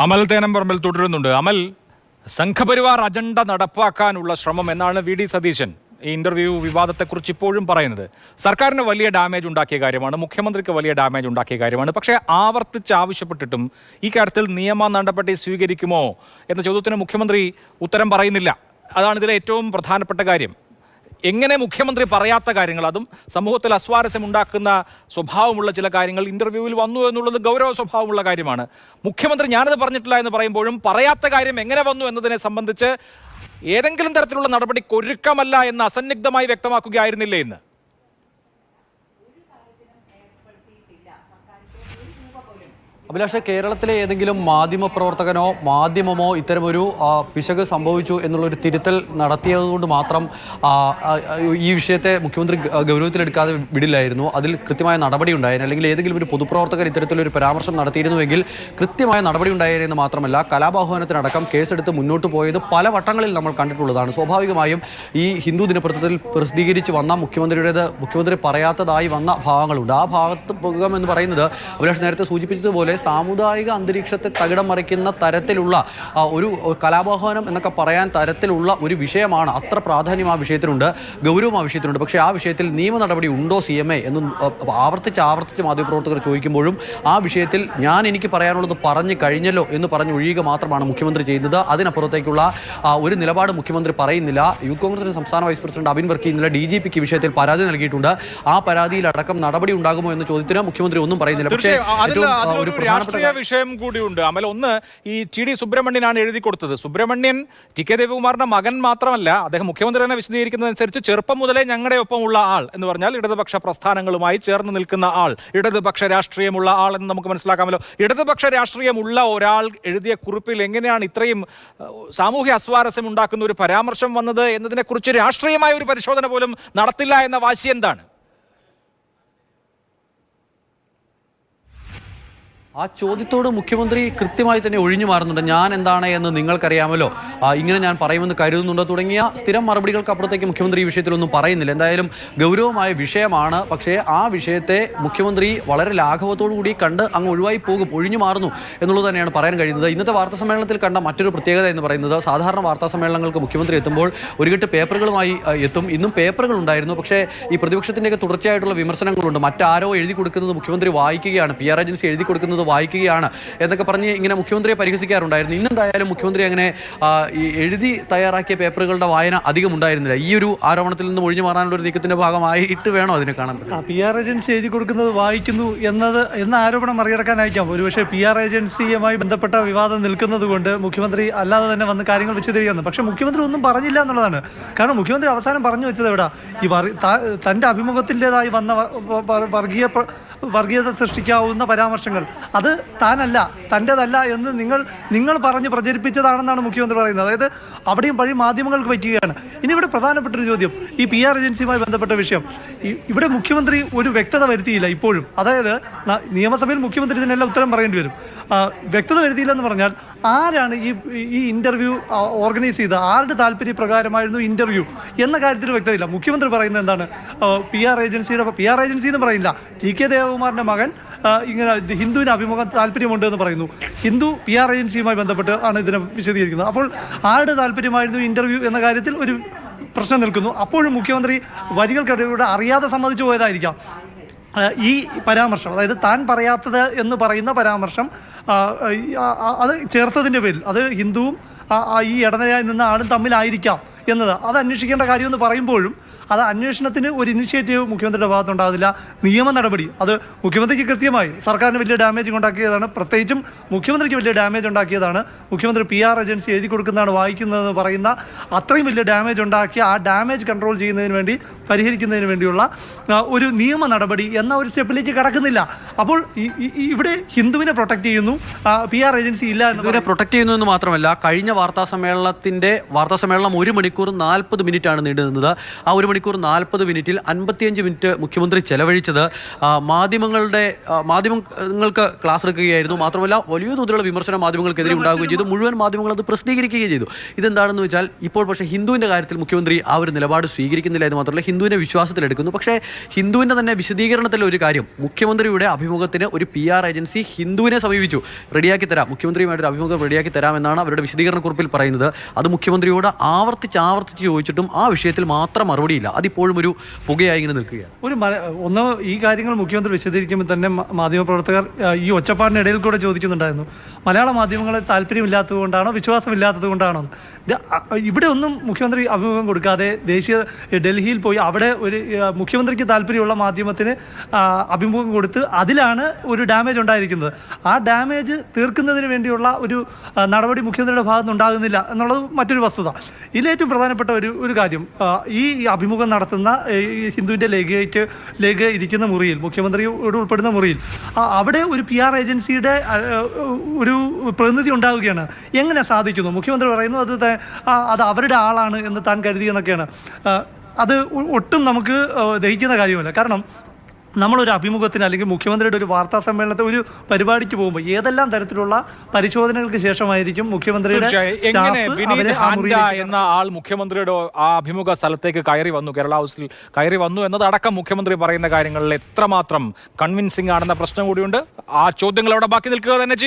അമൽ തേനംപറമ്പിൽ തുടരുന്നുണ്ട്. അമൽ, സംഘപരിവാർ അജണ്ട നടപ്പാക്കാനുള്ള ശ്രമം എന്നാണ് വി.ഡി. സതീശൻ ഈ ഇന്റർവ്യൂ വിവാദത്തെക്കുറിച്ച് ഇപ്പോഴും പറയുന്നത്. സർക്കാരിന് വലിയ ഡാമേജ് ഉണ്ടാക്കിയ കാര്യമാണ്, മുഖ്യമന്ത്രിക്ക് വലിയ ഡാമേജ് ഉണ്ടാക്കിയ കാര്യമാണ്. പക്ഷേ ആവർത്തിച്ച് ആവശ്യപ്പെട്ടിട്ടും ഈ കാര്യത്തിൽ നിയമ നടപടി സ്വീകരിക്കുമോ എന്ന ചോദ്യത്തിന് മുഖ്യമന്ത്രി ഉത്തരം പറയുന്നില്ല. അതാണ് ഇതിലെ ഏറ്റവും പ്രധാനപ്പെട്ട കാര്യം. എങ്ങനെ മുഖ്യമന്ത്രി പറയാത്ത കാര്യങ്ങൾ, അതും സമൂഹത്തിൽ അസ്വാരസ്യം ഉണ്ടാക്കുന്ന സ്വഭാവമുള്ള ചില കാര്യങ്ങൾ ഇന്റർവ്യൂവിൽ വന്നു എന്നുള്ളത് ഗൗരവ സ്വഭാവമുള്ള കാര്യമാണ്. മുഖ്യമന്ത്രി ഞാനത് പറഞ്ഞിട്ടില്ല എന്ന് പറയുമ്പോഴും പറയാത്ത കാര്യം എങ്ങനെ വന്നു എന്നതിനെ സംബന്ധിച്ച് ഏതെങ്കിലും തരത്തിലുള്ള നടപടിക്ക് ഒരുക്കമല്ല എന്ന് അസന്നിഗ്ധമായി വ്യക്തമാക്കുകയായിരുന്നില്ലേ ഇന്ന്? അഭിലാഷ്, കേരളത്തിലെ ഏതെങ്കിലും മാധ്യമപ്രവർത്തകനോ മാധ്യമമോ ഇത്തരമൊരു പിശക് സംഭവിച്ചു എന്നുള്ളൊരു തിരുത്തൽ നടത്തിയതുകൊണ്ട് മാത്രം ഈ വിഷയത്തെ മുഖ്യമന്ത്രി ഗൗരവത്തിലെടുക്കാതെ വിടില്ലായിരുന്നു. അതിൽ കൃത്യമായ നടപടി ഉണ്ടായിരുന്നു. അല്ലെങ്കിൽ ഏതെങ്കിലും ഒരു പൊതുപ്രവർത്തകർ ഇത്തരത്തിലൊരു പരാമർശം നടത്തിയിരുന്നുവെങ്കിൽ കൃത്യമായ നടപടി ഉണ്ടായിരുന്നു. മാത്രമല്ല, കലാപാഹ്വാനത്തിനടക്കം കേസെടുത്ത് മുന്നോട്ട് പോയത് പല വട്ടങ്ങളിൽ നമ്മൾ കണ്ടിട്ടുള്ളതാണ്. സ്വാഭാവികമായും ഈ ഹിന്ദു ദിനപത്രത്തിൽ പ്രസിദ്ധീകരിച്ച് വന്ന മുഖ്യമന്ത്രി പറയാത്തതായി വന്ന ഭാഗങ്ങളുണ്ട്. ആ ഭാഗത്ത് എന്ന് പറയുന്നത് അഭിലാഷ് നേരത്തെ സൂചിപ്പിച്ചതുപോലെ സാമുദായിക അന്തരീക്ഷത്തെ തകിടം മറിക്കുന്ന തരത്തിലുള്ള ഒരു കലാപാഹ്വാനം എന്നൊക്കെ പറയാൻ തരത്തിലുള്ള ഒരു വിഷയമാണ്. അത്ര പ്രാധാന്യം ആ വിഷയത്തിനുണ്ട്, ഗൗരവം ആ വിഷയത്തിനുണ്ട്. പക്ഷേ ആ വിഷയത്തിൽ നിയമ നടപടി ഉണ്ടോ CMA എന്ന് ആവർത്തിച്ച് മാധ്യമപ്രവർത്തകർ ചോദിക്കുമ്പോഴും ആ വിഷയത്തിൽ എനിക്ക് പറയാനുള്ളത് പറഞ്ഞു കഴിഞ്ഞല്ലോ എന്ന് പറഞ്ഞ് ഒഴിയുക മാത്രമാണ് മുഖ്യമന്ത്രി ചെയ്യുന്നത്. അതിനപ്പുറത്തേക്കുള്ള ഒരു നിലപാട് മുഖ്യമന്ത്രി പറയുന്നില്ല. യൂത്ത് കോൺഗ്രസിന്റെ സംസ്ഥാന വൈസ് പ്രസിഡന്റ് അബിൻ വർക്കി ഇന്നലെ DGPക്ക് വിഷയത്തിൽ പരാതി നൽകിയിട്ടുണ്ട്. ആ പരാതിയിലടക്കം നടപടി ഉണ്ടാകുമോ എന്ന ചോദ്യത്തിന് മുഖ്യമന്ത്രി ഒന്നും പറയുന്നില്ല. പക്ഷേ രാഷ്ട്രീയ വിഷയം കൂടിയുണ്ട് അമൽ. ഒന്ന്, ഈ TD സുബ്രഹ്മണ്യനാണ് എഴുതി കൊടുത്തത്. സുബ്രഹ്മണ്യൻ TK ദേവകുമാറിന്റെ മകൻ മാത്രമല്ല, അദ്ദേഹം മുഖ്യമന്ത്രി തന്നെ വിശദീകരിക്കുന്നതനുസരിച്ച് ചെറുപ്പം മുതലേ ഞങ്ങളുടെ ഒപ്പമുള്ള ആൾ എന്ന് പറഞ്ഞാൽ ഇടതുപക്ഷ പ്രസ്ഥാനങ്ങളുമായി ചേർന്ന് നിൽക്കുന്ന ആൾ, ഇടതുപക്ഷ രാഷ്ട്രീയമുള്ള ആൾ എന്ന് നമുക്ക് മനസ്സിലാക്കാമല്ലോ. ഇടതുപക്ഷ രാഷ്ട്രീയമുള്ള ഒരാൾ എഴുതിയ കുറിപ്പിൽ എങ്ങനെയാണ് ഇത്രയും സാമൂഹ്യ അസ്വാരസ്യം ഉണ്ടാക്കുന്ന ഒരു പരാമർശം വന്നത് എന്നതിനെക്കുറിച്ച് രാഷ്ട്രീയമായ ഒരു പരിശോധന പോലും നടത്തില്ല എന്ന വാശി എന്താണ്? ആ ചോദ്യത്തോട് മുഖ്യമന്ത്രി കൃത്യമായി തന്നെ ഒഴിഞ്ഞു മാറുന്നുണ്ട്. ഞാൻ എന്താണ് എന്ന് നിങ്ങൾക്കറിയാമല്ലോ, ഇങ്ങനെ ഞാൻ പറയുമെന്ന് കരുതുന്നുണ്ട് തുടങ്ങിയ സ്ഥിരം മറുപടികൾക്ക് അപ്പുറത്തേക്ക് മുഖ്യമന്ത്രി ഈ വിഷയത്തിലൊന്നും പറയുന്നില്ല. എന്തായാലും ഗൗരവമായ വിഷയമാണ്. പക്ഷേ ആ വിഷയത്തെ മുഖ്യമന്ത്രി വളരെ ലാഘവത്തോടു കൂടി കണ്ട് അങ്ങ് ഒഴിഞ്ഞു മാറുന്നു എന്നുള്ളത് തന്നെയാണ് പറയാൻ കഴിയുന്നത്. ഇന്നത്തെ വാർത്താ സമ്മേളനത്തിൽ കണ്ട മറ്റൊരു പ്രത്യേകത എന്ന് പറയുന്നത്, സാധാരണ വാർത്താ സമ്മേളനങ്ങൾക്ക് മുഖ്യമന്ത്രി എത്തുമ്പോൾ ഒരു കെട്ട് പേപ്പറുകളുമായി എത്തും. ഇന്നും പേപ്പറുകൾ ഉണ്ടായിരുന്നു. പക്ഷേ ഈ പ്രതിപക്ഷത്തിൻ്റെയൊക്കെ തുടർച്ചയായിട്ടുള്ള വിമർശനങ്ങളുണ്ട്. മറ്റാരോ എഴുതി കൊടുക്കുന്നത് മുഖ്യമന്ത്രി വായിക്കുകയാണ്, PR ഏജൻസി എഴുതി കൊടുക്കുന്നത് വായിക്കുകയാണ് എന്നൊക്കെ പറഞ്ഞ് ഇങ്ങനെ മുഖ്യമന്ത്രിയെ പരിഹസിക്കാറുണ്ടായിരുന്നു. ഇന്നെന്തായാലും മുഖ്യമന്ത്രി അങ്ങനെ ഈ എഴുതി തയ്യാറാക്കിയ പേപ്പറുകളുടെ വായന അധികം ഉണ്ടായിരുന്നില്ല. ഈ ഒരു ആരോപണത്തിൽ നിന്ന് ഒഴിഞ്ഞു മാറാനുള്ള ഒരു നീക്കത്തിന്റെ ഭാഗമായിട്ട് വേണോ അതിനെ കാണാൻ? PR ഏജൻസി എഴുതി കൊടുക്കുന്നത് വായിക്കുന്നു എന്ന ആരോപണം മറികടക്കാനായിരിക്കാം ഒരുപക്ഷെ PR ഏജൻസിയുമായി ബന്ധപ്പെട്ട വിവാദം നിൽക്കുന്നത് കൊണ്ട് മുഖ്യമന്ത്രി അല്ലാതെ തന്നെ വന്ന് കാര്യങ്ങൾ വിശദീകരിക്കുന്നു. പക്ഷേ മുഖ്യമന്ത്രി ഒന്നും പറഞ്ഞില്ല എന്നുള്ളതാണ്. കാരണം മുഖ്യമന്ത്രി അവസാനം പറഞ്ഞു വെച്ചത് എവിടെ? തൻ്റെ അഭിമുഖത്തിൻ്റെതായി വന്ന വർഗീയത സൃഷ്ടിക്കാവുന്ന പരാമർശങ്ങൾ അത് താനല്ല, തൻ്റെതല്ല എന്ന് നിങ്ങൾ പറഞ്ഞ് പ്രചരിപ്പിച്ചതാണെന്നാണ് മുഖ്യമന്ത്രി പറയുന്നത്. അതായത് അവിടെയും പഴയ മാധ്യമങ്ങൾക്ക് പറ്റുകയാണ്. ഇനി ഇവിടെ പ്രധാനപ്പെട്ടൊരു ചോദ്യം, ഈ PR ഏജൻസിയുമായി ബന്ധപ്പെട്ട വിഷയം, ഇവിടെ മുഖ്യമന്ത്രി ഒരു വ്യക്തത വരുത്തിയില്ല ഇപ്പോഴും. അതായത് നിയമസഭയിൽ മുഖ്യമന്ത്രി ഇതിനെല്ലാം ഉത്തരം പറയേണ്ടി വരും. വ്യക്തത വരുത്തിയില്ലെന്ന് പറഞ്ഞാൽ ആരാണ് ഈ ഇന്റർവ്യൂ ഓർഗനൈസ് ചെയ്തത്, ആരുടെ താല്പര്യപ്രകാരമായിരുന്നു ഇന്റർവ്യൂ എന്ന കാര്യത്തിൽ വ്യക്തതയില്ല. മുഖ്യമന്ത്രി പറയുന്നത് എന്താണ്? PR ഏജൻസി എന്ന് പറയില്ല, TK ദേവകുമാറിന്റെ മകൻ ഇങ്ങനെ ഹിന്ദുവിന് അഭിമുഖം താല്പര്യമുണ്ട് എന്ന് പറയുന്നു. ഹിന്ദു PR ഏജൻസിയുമായി ബന്ധപ്പെട്ട് ആണ് ഇതിനെ വിശദീകരിക്കുന്നത്. അപ്പോൾ ആരുടെ താല്പര്യമായിരുന്നു ഇന്റർവ്യൂ എന്ന കാര്യത്തിൽ ഒരു പ്രശ്നം നിൽക്കുന്നു. അപ്പോഴും മുഖ്യമന്ത്രി വരികൾക്കിടയിലൂടെ അറിയാതെ സമ്മതിച്ചു പോയതായിരിക്കാം ഈ പരാമർശം. അതായത് താൻ പറയാത്തത് എന്ന് പറയുന്ന പരാമർശം അത് ചേർത്തതിൻ്റെ പേരിൽ അത് ഹിന്ദുവും ഈ ഇടനിലയായി നിന്ന ആളും തമ്മിലായിരിക്കാം എന്നത് അത് അന്വേഷിക്കേണ്ട കാര്യമെന്ന് പറയുമ്പോഴും അത് അന്വേഷണത്തിന് ഒരു ഇനിഷ്യേറ്റീവ് മുഖ്യമന്ത്രിയുടെ ഭാഗത്തുണ്ടാകുന്നില്ല. നിയമ നടപടി അത് മുഖ്യമന്ത്രിക്ക് കൃത്യമായി സർക്കാരിന് വലിയ ഡാമേജ് ഉണ്ടാക്കിയതാണ്. പ്രത്യേകിച്ചും മുഖ്യമന്ത്രിക്ക് വലിയ ഡാമേജ് ഉണ്ടാക്കിയതാണ്. മുഖ്യമന്ത്രി PR ഏജൻസി എഴുതി കൊടുക്കുന്നതാണ് വായിക്കുന്നതെന്ന് പറയുന്ന അത്രയും വലിയ ഡാമേജ് ഉണ്ടാക്കിയ ആ ഡാമേജ് കൺട്രോൾ ചെയ്യുന്നതിന് വേണ്ടി, പരിഹരിക്കുന്നതിന് വേണ്ടിയുള്ള ഒരു നിയമ നടപടി എന്ന ഒരു സ്റ്റെപ്പിലേക്ക് കടക്കുന്നില്ല. അപ്പോൾ ഇവിടെ ഹിന്ദുവിനെ പ്രൊട്ടക്ട് ചെയ്യുന്നു, PR ഏജൻസി ഇല്ല എന്നതിനെ പ്രൊട്ടക്ട് ചെയ്യുന്നു എന്ന് മാത്രമല്ല, കഴിഞ്ഞ വാർത്താ സമ്മേളനം 1 മണിക്കൂർ മണിക്കൂർ 40 മിനിറ്റാണ് നീണ്ടു നിന്നത്. ആ 1 മണിക്കൂർ 40 മിനിറ്റിൽ 55 മിനിറ്റ് മുഖ്യമന്ത്രി ചെലവഴിച്ചത് മാധ്യമങ്ങൾക്ക് ക്ലാസ് എടുക്കുകയായിരുന്നു. മാത്രമല്ല വലിയ തോതിലുള്ള വിമർശനം മാധ്യമങ്ങൾക്കെതിരെ ഉണ്ടാവുകയും ചെയ്തു. മുഴുവൻ മാധ്യമങ്ങൾ അത് പ്രസിദ്ധീകരിക്കുകയും ചെയ്തു. ഇതെന്താണെന്ന് വെച്ചാൽ ഇപ്പോൾ പക്ഷേ ഹിന്ദുവിൻ്റെ കാര്യത്തിൽ മുഖ്യമന്ത്രി ആ ഒരു നിലപാട് സ്വീകരിക്കുന്നില്ല എന്ന് മാത്രമല്ല ഹിന്ദുവിനെ വിശ്വാസത്തിലെടുക്കുന്നു. പക്ഷേ ഹിന്ദുവിൻ്റെ തന്നെ വിശദീകരണത്തിലെ ഒരു കാര്യം, മുഖ്യമന്ത്രിയുടെ അഭിമുഖത്തിന് ഒരു PR ഏജൻസി ഹിന്ദുവിനെ സമീപിച്ചു, റെഡിയാക്കി തരാം, മുഖ്യമന്ത്രിയുമായിട്ടൊരു അഭിമുഖം റെഡിയാക്കി തരാമെന്നാണ് അവരുടെ വിശദീകരണക്കുറിപ്പിൽ പറയുന്നത്. അത് മുഖ്യമന്ത്രരിയോട് ആവർത്തിച്ച് ചോദിച്ചിട്ടും ആ വിഷയത്തിൽ മാത്രം മറുപടിയില്ല. അതിപ്പോഴും ഒരു പുകയായി ഇങ്ങനെ നിൽക്കുകയാണ്. ഒന്ന് ഈ കാര്യങ്ങൾ മുഖ്യമന്ത്രി വിശദീകരിക്കുമ്പോൾ തന്നെ മാധ്യമപ്രവർത്തകർ ഈ ഒച്ചപ്പാടിനിടയിൽ കൂടെ ചോദിക്കുന്നുണ്ടായിരുന്നു, മലയാള മാധ്യമങ്ങളെ താല്പര്യമില്ലാത്തത് കൊണ്ടാണോ വിശ്വാസമില്ലാത്തത് കൊണ്ടാണോ? ഇവിടെ ഒന്നും മുഖ്യമന്ത്രി അഭിമുഖം കൊടുക്കാതെ ഡൽഹിയിൽ പോയി അവിടെ ഒരു മുഖ്യമന്ത്രിക്ക് താല്പര്യമുള്ള മാധ്യമത്തിന് അഭിമുഖം കൊടുത്ത് അതിലാണ് ഒരു ഡാമേജ് ഉണ്ടായിരിക്കുന്നത്. ആ ഡാമേജ് തീർക്കുന്നതിന് വേണ്ടിയുള്ള ഒരു നടപടി മുഖ്യമന്ത്രിയുടെ ഭാഗത്തുനിന്ന് ഉണ്ടാകുന്നില്ല എന്നുള്ളത് മറ്റൊരു വസ്തുത. ഇതിലേറ്റവും പ്രധാനപ്പെട്ട ഒരു കാര്യം, ഈ അഭിമുഖം നടത്തുന്ന ഹിന്ദുവിൻ്റെ ലേക്ക് ഇരിക്കുന്ന മുറിയിൽ, മുഖ്യമന്ത്രിയോട് ഉൾപ്പെടുന്ന മുറിയിൽ, അവിടെ ഒരു PR ഏജൻസിയുടെ ഒരു പ്രതിനിധി ഉണ്ടാവുകയാണ്. എങ്ങനെ സാധിക്കുന്നു? മുഖ്യമന്ത്രി പറയുന്നു അത് അവരുടെ ആളാണ് എന്ന് താൻ കരുതിയെന്നൊക്കെയാണ്. അത് ഒട്ടും നമുക്ക് ദഹിക്കുന്ന കാര്യമല്ല. കാരണം നമ്മളൊരു അഭിമുഖത്തിന് അല്ലെങ്കിൽ മുഖ്യമന്ത്രിയുടെ ഒരു വാർത്താ സമ്മേളനത്തെ ഒരു പരിപാടിക്ക് പോകുമ്പോൾ ഏതെല്ലാം തരത്തിലുള്ള പരിശോധനകൾക്ക് ശേഷമായിരിക്കും മുഖ്യമന്ത്രിയുടെ എന്ന ആൾ മുഖ്യമന്ത്രിയുടെ ആ അഭിമുഖ സ്ഥലത്തേക്ക് കയറി വന്നു, കേരള ഹൗസിൽ കയറി വന്നു എന്നതടക്കം മുഖ്യമന്ത്രി പറയുന്ന കാര്യങ്ങളിൽ എത്രമാത്രം കൺവിൻസിംഗ് ആണെന്ന പ്രശ്നം കൂടിയുണ്ട്. ആ ചോദ്യങ്ങൾ അവിടെ ബാക്കി നിൽക്കുക തന്നെ ചെയ്യും.